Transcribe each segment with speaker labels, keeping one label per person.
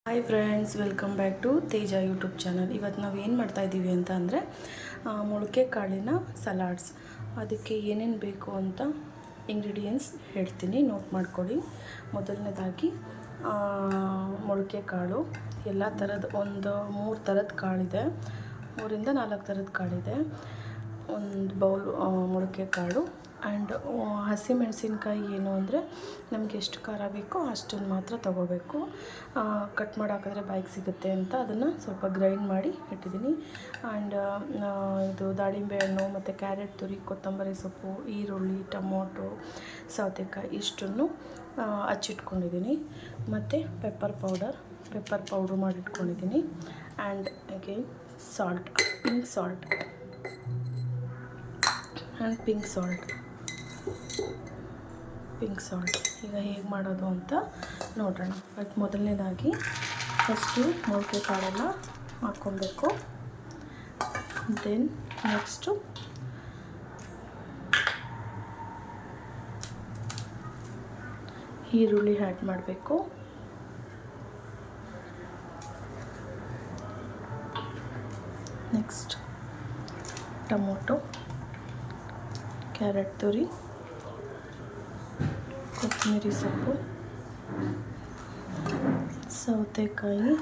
Speaker 1: Hi friends, welcome back to Teja YouTube channel. ಇವತ್ತು ನಾವು ಏನು ಮಾಡ್ತಾಯಿದ್ದೀವಿ ಅಂತ ಅಂದರೆ ಮೊಳಕೆ ಕಾಳಿನ ಸಲಾಡ್ಸ್. ಅದಕ್ಕೆ ಏನೇನು ಬೇಕು ಅಂತ ಇಂಗ್ರೀಡಿಯೆಂಟ್ಸ್ ಹೇಳ್ತೀನಿ, ನೋಟ್ ಮಾಡ್ಕೊಳ್ಳಿ. ಮೊದಲನೇದಾಗಿ ಮೊಳಕೆ ಕಾಳು, ಎಲ್ಲ ಥರದ ಒಂದು 3 ಥರದ ಕಾಳಿದೆ, 3ರಿಂದ 4 ಥರದ ಕಾಳಿದೆ. ಒಂದು ಬೌಲ್ ಮೊಳಕೆ ಕಾಳು ಆ್ಯಂಡ್ ಹಸಿಮೆಣಸಿನ್ಕಾಯಿ. ಏನು ಅಂದರೆ ನಮಗೆ ಎಷ್ಟು ಖಾರ ಬೇಕೋ ಅಷ್ಟನ್ನು ಮಾತ್ರ ತೊಗೋಬೇಕು. ಕಟ್ ಮಾಡಿ ಹಾಕಿದ್ರೆ ಬಾಯಿಗೆ ಸಿಗುತ್ತೆ ಅಂತ ಅದನ್ನು ಸ್ವಲ್ಪ ಗ್ರೈಂಡ್ ಮಾಡಿ ಇಟ್ಟಿದ್ದೀನಿ. ಆ್ಯಂಡ್ ಇದು ದಾಳಿಂಬೆ ಹಣ್ಣು ಮತ್ತು ಕ್ಯಾರೆಟ್ ತುರಿ, ಕೊತ್ತಂಬರಿ ಸೊಪ್ಪು, ಈರುಳ್ಳಿ, ಟೊಮೊಟೊ, ಸೌತೆಕಾಯಿ ಇಷ್ಟನ್ನು ಹಚ್ಚಿಟ್ಕೊಂಡಿದ್ದೀನಿ. ಮತ್ತು ಪೆಪ್ಪರ್ ಪೌಡ್ರ್ ಮಾಡಿಟ್ಕೊಂಡಿದ್ದೀನಿ. And again salt, pink salt and pink salt. ಈಗ ಹೇಗೆ ಮಾಡೋದು ಅಂತ ನೋಡೋಣ. ಅದಕ್ಕೆ ಮೊದಲನೇದಾಗಿ ಫಸ್ಟು ಮೊಳಕೆ ಕಾಳೆಲ್ಲ ಹಾಕ್ಕೊಬೇಕು. ದೆನ್ ನೆಕ್ಸ್ಟು ಈರುಳ್ಳಿ ಆ್ಯಡ್ ಮಾಡಬೇಕು. ನೆಕ್ಸ್ಟ್ ಟೊಮೊಟೊ, ಕ್ಯಾರೆಟ್ ತುರಿ, ಕೊತ್ತಂಬರಿ ಸೊಪ್ಪು, ಸೌತೆಕಾಯಿ,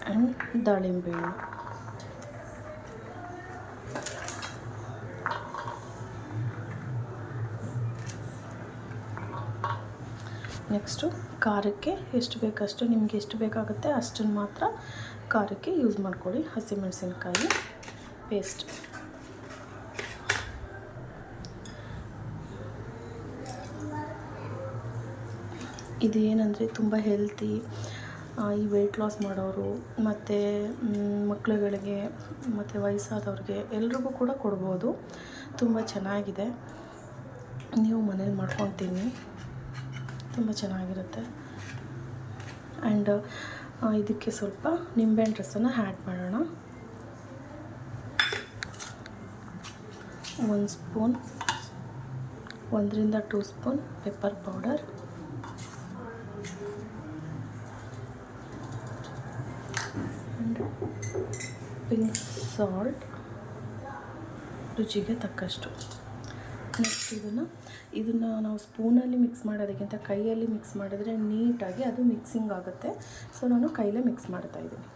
Speaker 1: ಆ್ಯಂಡ್ ದಾಳಿಂಬೆ ಹಣ್ಣು. ನೆಕ್ಸ್ಟು ಖಾರಕ್ಕೆ ಎಷ್ಟು ಬೇಕಷ್ಟು, ನಿಮಗೆ ಎಷ್ಟು ಬೇಕಾಗುತ್ತೆ ಅಷ್ಟನ್ನು ಮಾತ್ರ ಖಾರಕ್ಕೆ ಯೂಸ್ ಮಾಡ್ಕೊಳ್ಳಿ. ಹಸಿಮೆಣಸಿನ್ಕಾಯಿ ಪೇಸ್ಟ್. ಇದು ಏನಂದರೆ ತುಂಬ ಹೆಲ್ತಿ. ಈ ವೆಯ್ಟ್ ಲಾಸ್ ಮಾಡೋರು ಮತ್ತು ಮಕ್ಕಳುಗಳಿಗೆ ಮತ್ತು ವಯಸ್ಸಾದವ್ರಿಗೆ ಎಲ್ರಿಗೂ ಕೂಡ ಕೊಡ್ಬೋದು. ತುಂಬ ಚೆನ್ನಾಗಿದೆ. ನೀವು ಮನೇಲಿ ಮಾಡ್ಕೊಂಡು ತಿನ್ನಿ, ತುಂಬ ಚೆನ್ನಾಗಿರುತ್ತೆ. ಆ್ಯಂಡ್ ಇದಕ್ಕೆ ಸ್ವಲ್ಪ ನಿಂಬೆಹಣ್ಣು ರಸನ ಆ್ಯಡ್ ಮಾಡೋಣ. 1 ಸ್ಪೂನ್, 1ರಿಂದ 2 spoon pepper powder, and pink salt ರುಚಿಗೆ ತಕ್ಕಷ್ಟು. ನೆಕ್ಸ್ಟ್ ಇದನ್ನು ನಾವು ಸ್ಪೂನಲ್ಲಿ ಮಿಕ್ಸ್ ಮಾಡೋದಕ್ಕಿಂತ ಕೈಯಲ್ಲಿ ಮಿಕ್ಸ್ ಮಾಡಿದ್ರೆ ನೀಟಾಗಿ ಅದು ಮಿಕ್ಸಿಂಗ್ ಆಗುತ್ತೆ. ಸೊ ನಾನು ಕೈಲೇ ಮಿಕ್ಸ್ ಮಾಡ್ತಾಯಿದ್ದೀನಿ.